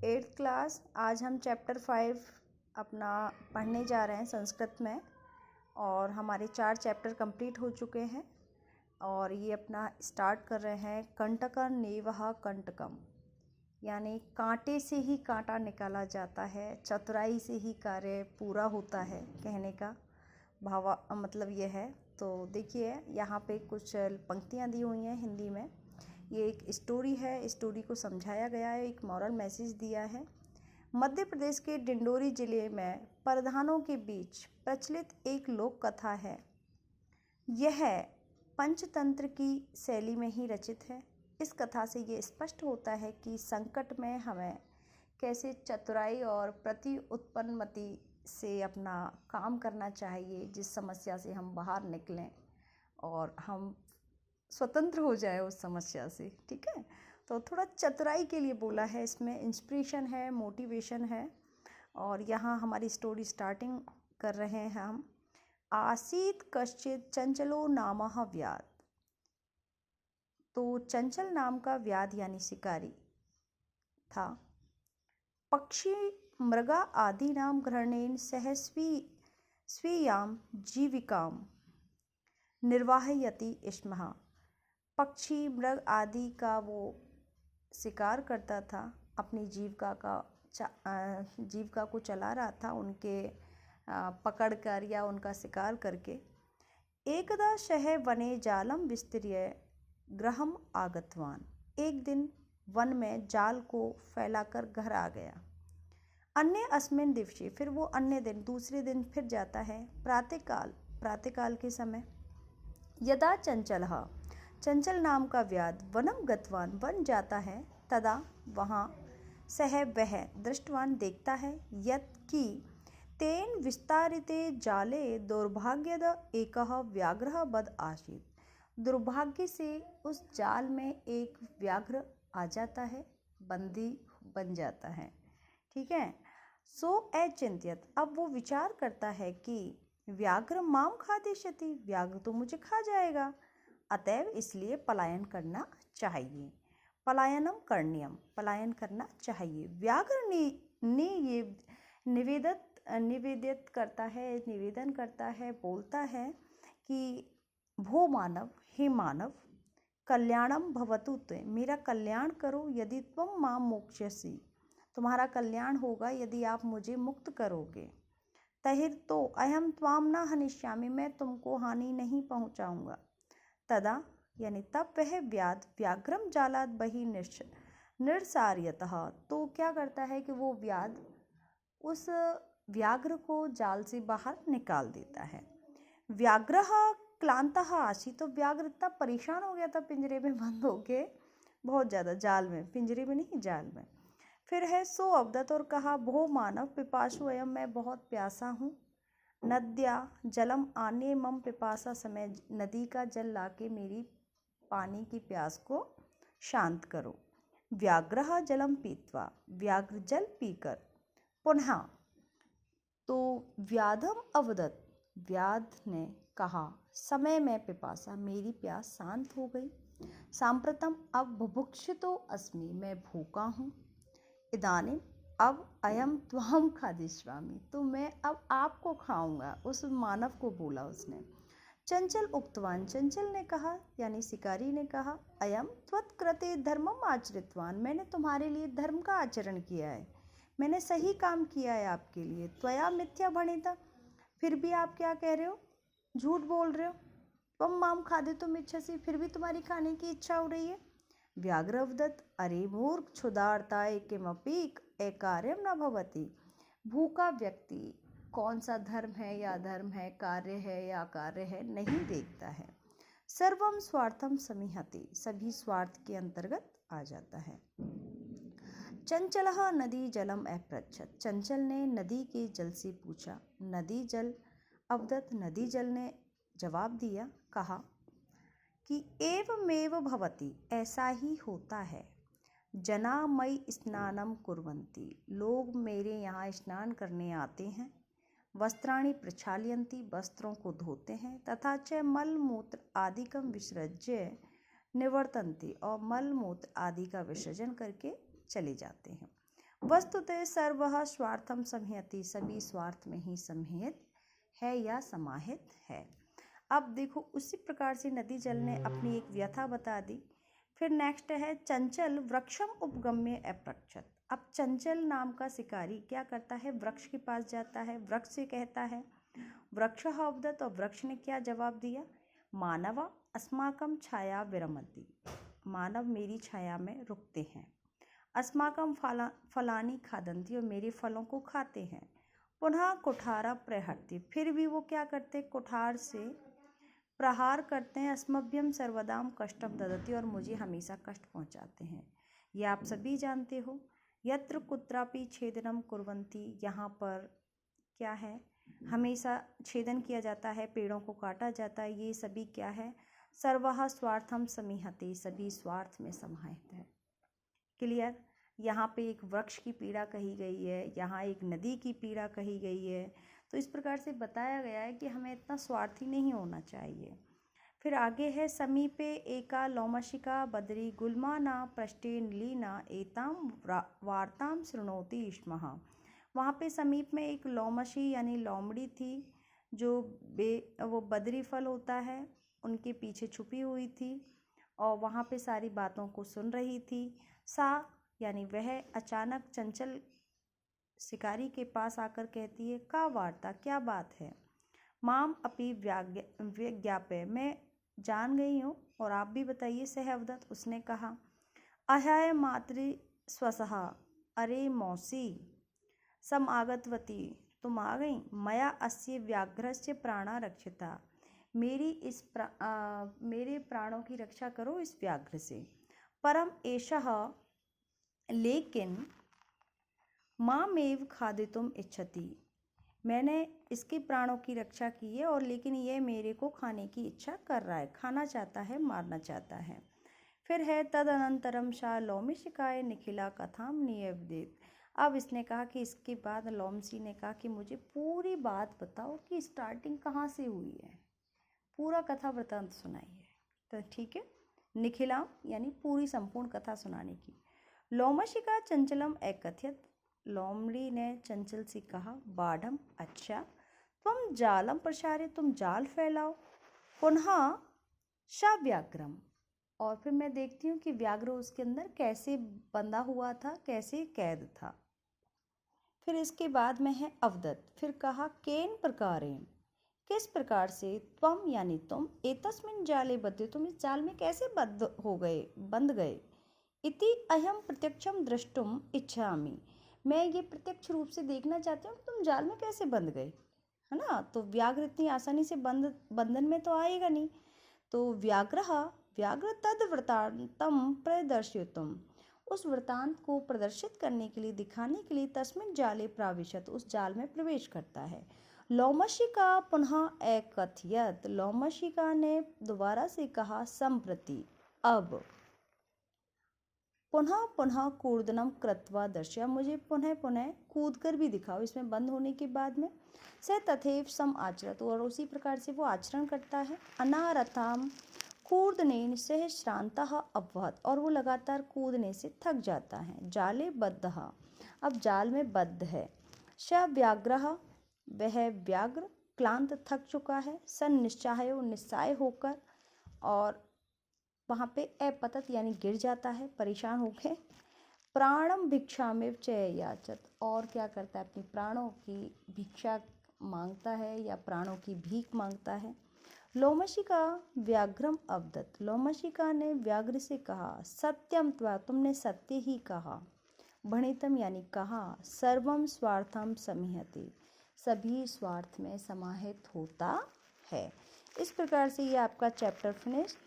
Eighth class. आज हम chapter 5 अपना पढ़ने जा रहे हैं संस्कृत में, और हमारे 4 चैप्टर कंप्लीट हो चुके हैं। और ये अपना स्टार्ट कर रहे हैं कंटकं नेवः कंटकम, यानी कांटे से ही कांटा निकाला जाता है, चतुराई से ही कार्य पूरा होता है, कहने का भाव मतलब ये है। तो देखिए यहाँ पे कुछ पंक्तियाँ दी हुई हैं हिंदी में। ये एक स्टोरी है, स्टोरी को समझाया गया है, एक मॉरल मैसेज दिया है। मध्य प्रदेश के डिंडोरी जिले में प्रधानों के बीच प्रचलित एक लोक कथा है। यह पंचतंत्र की शैली में ही रचित है। इस कथा से ये स्पष्ट होता है कि संकट में हमें कैसे चतुराई और प्रति उत्पन्नमति से अपना काम करना चाहिए, जिस समस्या से हम बाहर निकलें और हम स्वतंत्र हो जाए उस समस्या से। ठीक है, तो थोड़ा चतुराई के लिए बोला है, इसमें इंस्पिरेशन है, मोटिवेशन है। और यहाँ हमारी स्टोरी स्टार्टिंग कर रहे हैं हम। आसीत कश्चित चंचलो नामः व्याध। तो चंचल नाम का व्याध यानी शिकारी था। पक्षी मृगा आदि नाम ग्रहणेन सह स्वीयाम जीविकाम निर्वाहयति स्मः। पक्षी मृग आदि का वो शिकार करता था, अपनी जीविका को चला रहा था, उनके पकड़ कर या उनका शिकार करके। एकदा सह वने जालम विस्तृय गृहम आगतवान। एक दिन वन में जाल को फैलाकर घर आ गया। अन्य अस्मिन दिवसे, फिर वो अन्य दिन दूसरे दिन फिर जाता है। प्रातःकाल के समय। यदा चंचल नाम का व्याध वनम गतवान, वन जाता है। तदा वहाँ सह वह दृष्टवान देखता है यत् कि तेन विस्तारिते जाले दुर्भाग्यद एकः व्याघ्रः बद आसीत्। दुर्भाग्य से उस जाल में एक व्याघ्र आ जाता है, बंदी बन जाता है। ठीक है, सो अचिंत्यत, अब वो विचार करता है कि व्याघ्र माम खादिष्यति, व्याघ्र तो मुझे खा जाएगा, अतएव इसलिए पलायन करना चाहिए। पलायनम करणीयम, पलायन करना चाहिए। व्याघ्र ने ये निवेदित करता है, निवेदन करता है, बोलता है कि भो मानव, हे मानव, कल्याणम भवतु ते, मेरा कल्याण करो, यदि त्वं माम मोक्ष्यसि, तुम्हारा कल्याण होगा यदि आप मुझे मुक्त करोगे। तहिर तो अहम त्वाम न हनिष्यामि, मैं तुमको हानि नहीं पहुंचाऊंगा। तदा यानी तब वह व्याघ्रम जालात बहि निर्सार्यतः, तो क्या करता है कि वो व्याध उस व्याघ्र को जाल से बाहर निकाल देता है। व्याघ्रः क्लांतः आसीत्, तो व्याघ्र इतना परेशान हो गया था पिंजरे में बंद होके, बहुत ज़्यादा, जाल में, पिंजरे में नहीं, जाल में। फिर है सो अवदत, और कहा भो मानव पिपासु अयम, मैं बहुत प्यासा हूँ। नद्या जलम आने मम पिपासा, समय नदी का जल लाके मेरी पानी की प्यास को शांत करो। व्याघ्रः जलम पीत्वा, व्याघ्र जल पीकर पुनः, तो व्याधम अवदत, व्याध ने कहा समय में पिपासा, मेरी प्यास शांत हो गई। सांप्रतम, अब बुभुक्षितो अस्मि, मैं भूखा हूँ। इदानीम, अब अयम त्वहम खादिष्यामि, तो मैं अब आपको खाऊंगा। उस मानव को बोला उसने। चंचल उक्तवान, चंचल ने कहा यानी शिकारी ने कहा, अयम त्वत्कृते धर्मम आचरितवान, मैंने तुम्हारे लिए धर्म का आचरण किया है, मैंने सही काम किया है आपके लिए। त्वया मिथ्या भणिता, फिर भी आप क्या कह रहे हो, झूठ बोल रहे हो। त्वं माम खादितुम इच्छसि, फिर भी तुम्हारी खाने की इच्छा हो रही है। व्याघ्र अवदत्, अरे मूर्ख क्षुधार्ताय किमपि अकार्यम न भवति। भूखा व्यक्ति कौन सा धर्म है या अधर्म है, कार्य है या अकार्य है, नहीं देखता है। सर्वम स्वार्थम समीहति, सभी स्वार्थ के अंतर्गत आ जाता है। चंचलः नदी जलम अपृच्छत्, चंचल ने नदी के जल से पूछा। नदी जल अवदत्, नदी जल ने जवाब दिया, कहा कि एवमेव भवति, ऐसा ही होता है। जना मयि स्नानम कुर्वन्ति, लोग मेरे यहाँ स्नान करने आते हैं। वस्त्राणि प्रक्षाल्यन्ति, वस्त्रों को धोते हैं। तथा च मल मूत्र आदिकम विसर्ज्य निवर्तन्ति, और मल मूत्र आदि का विसर्जन करके चले जाते हैं। वस्तुतः सर्वः स्वार्थम संहयति, सभी स्वार्थ में ही संहित है या समाहित है। अब देखो उसी प्रकार से नदी जल ने अपनी एक व्यथा बता दी। फिर नेक्स्ट है चंचल वृक्षम उपगम्य अपृच्छत। अब चंचल नाम का शिकारी क्या करता है, वृक्ष के पास जाता है, वृक्ष से कहता है, वृक्ष अवदत, और वृक्ष ने क्या जवाब दिया, मानवा अस्माकम छाया विरमति, मानव मेरी छाया में रुकते हैं, अस्माकम फलानी खादंती, और मेरे फलों को खाते हैं, पुनः कुठारा प्रहरती, फिर भी वो क्या करते, कुठार से प्रहार करते हैं, अस्मभ्यम सर्वदाम कष्टम ददति, और मुझे हमेशा कष्ट पहुंचाते हैं। ये आप सभी जानते हो। यत्र कुत्रापि छेदनम कुर्वन्ति, यहाँ पर क्या है, हमेशा छेदन किया जाता है, पेड़ों को काटा जाता है, ये सभी क्या है, सर्वः स्वार्थम समीहते, सभी स्वार्थ में समाहित है। क्लियर। यहाँ पे एक वृक्ष की पीड़ा कही गई है, यहाँ एक नदी की पीड़ा कही गई है। तो इस प्रकार से बताया गया है कि हमें इतना स्वार्थी नहीं होना चाहिए। फिर आगे है समीपे एका लोमशिका बद्री गुल्मा न पृष्ठे नीलिना एताम वार्ताम शृणोति स्मः। वहाँ पे समीप में एक लोमशी यानी लोमड़ी थी, जो वो बद्री फल होता है उनके पीछे छुपी हुई थी और वहाँ पे सारी बातों को सुन रही थी। सा यानी वह अचानक चंचल शिकारी के पास आकर कहती है, का वार्ता, क्या बात है, माम अपि विज्ञापय, मैं जान गई हूँ और आप भी बताइए। सहअवदत, उसने कहा, अह्याय मातृ स्वसहा, अरे मौसी समागतवती, तुम आ गई, मया अस्य व्याघ्रस्य प्राणा रक्षिता, मेरे प्राणों की रक्षा करो इस व्याघ्र से। परम एषः लेकिन मामेव खादितुम इच्छति, मैंने इसके प्राणों की रक्षा की है और लेकिन ये मेरे को खाने की इच्छा कर रहा है, खाना चाहता है, मारना चाहता है। फिर है तदनंतरम सा लोमशिकाय निखिला कथाम नियवदेत। अब इसने कहा कि इसके बाद लोमशी ने कहा कि मुझे पूरी बात बताओ कि स्टार्टिंग कहाँ से हुई है, पूरा कथा वृतांत सुनाइए। तो ठीक है, निखिला यानी पूरी संपूर्ण कथा सुनाने की। लोमशिका चंचलम एकथयत, लोमड़ी ने चंचल से कहा, बाढ़म, अच्छा, तुम जालम प्रसारे, तुम जाल फैलाओ, पुनः शा व्याघ्रम, और फिर मैं देखती हूँ कि व्याघ्र उसके अंदर कैसे बंधा हुआ था, कैसे कैद था। फिर इसके बाद में है अवदत, फिर कहा, केन प्रकारेण, किस प्रकार से, त्वम यानी तुम, एतस्मिन जाले बद्धे, तुम इस जाल में कैसे बंध गए, इति अहम प्रत्यक्षम द्रष्टुम इच्छामि, मैं ये प्रत्यक्ष रूप से देखना चाहती हूँ कि तुम जाल में कैसे बंध गए, है ना। तो व्याघ्र इतनी आसानी से बंधन में तो आएगा नहीं। तो व्याघ्र तद वृतांतम प्रदर्शितुम, उस वृतांत को प्रदर्शित करने के लिए, दिखाने के लिए, तस्मिन जाले प्राविशत, उस जाल में प्रवेश करता है। लोमशिका पुनः एकथयत, लोमशिका ने दोबारा से कहा, संप्रति, अब, पुनः पुनः कूर्दनम कृत्वा दर्शया, मुझे पुनः पुनः कूद कर भी दिखाओ इसमें बंद होने के बाद में। स तथैव सम आचरत, और उसी प्रकार से वो आचरण करता है। अनारथाम कूर्दनेन सह श्रांतः अभवत, और वो लगातार कूदने से थक जाता है। जाले बद्धः, अब जाल में बद्ध है। स व्याघ्रः, वह व्याघ्र, क्लांत, थक चुका है। सन निश्चायो, निस्साय होकर, और वहाँ पे अपतत यानी गिर जाता है, परेशान होकर। प्राणम भिक्षामेव च याचत, और क्या करता है, अपने प्राणों की भिक्षा मांगता है या प्राणों की भीख मांगता है। लोमशिका व्याघ्रम अवदत, लोमशिका ने व्याघ्र से कहा, सत्यम त्वा, तुमने सत्य ही कहा। भणितम यानी कहा, सर्वम स्वार्थम समीहते, सभी स्वार्थ में समाहित होता है। इस प्रकार से ये आपका चैप्टर फिनिश।